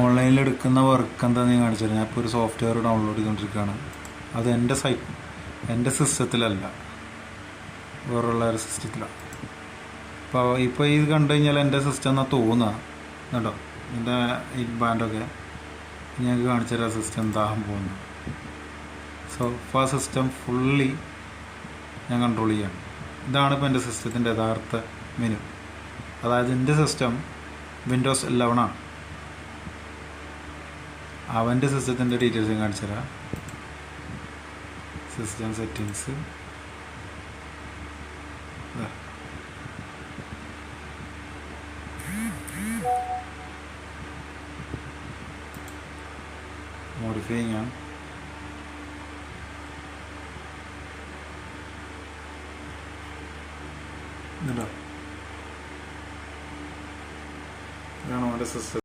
ഓൺലൈനിൽ എടുക്കുന്ന വർക്ക് എന്താണെന്ന് ഞാൻ കാണിച്ചു തരാം. ഞാനിപ്പോൾ ഒരു സോഫ്റ്റ്വെയർ ഡൗൺലോഡ് ചെയ്തുകൊണ്ടിരിക്കുകയാണ്. അത് എൻ്റെ സിസ്റ്റത്തിലല്ല, വേറുള്ള ഒരു സിസ്റ്റത്തിലാണ്. ഇപ്പോൾ ഇത് കണ്ടു കഴിഞ്ഞാൽ എൻ്റെ സിസ്റ്റം എന്നാ തോന്നുക കേട്ടോ. എൻ്റെ ഈ ബാൻഡൊക്കെ ഞങ്ങൾക്ക് കാണിച്ചു തരാം സിസ്റ്റം എന്താകാൻ പോകുന്നു. ഇപ്പോൾ ആ സിസ്റ്റം ഫുള്ളി ഞാൻ കൺട്രോൾ ചെയ്യാണ്. ഇതാണ് ഇപ്പോൾ എൻ്റെ സിസ്റ്റത്തിൻ്റെ യഥാർത്ഥ മെനു. അതായത് എൻ്റെ സിസ്റ്റം വിൻഡോസ് 11 ആണ്. അവൻ്റെ സിസ്റ്റത്തിൻ്റെ ഡീറ്റെയിൽസ് ഞാൻ കാണിച്ചു തരാം. സിസ്റ്റം സെറ്റിങ്സ്, മോഡിഫൈയിങ് ആണ്. ഇതാണ് അവൻ്റെ സിസ്റ്റം.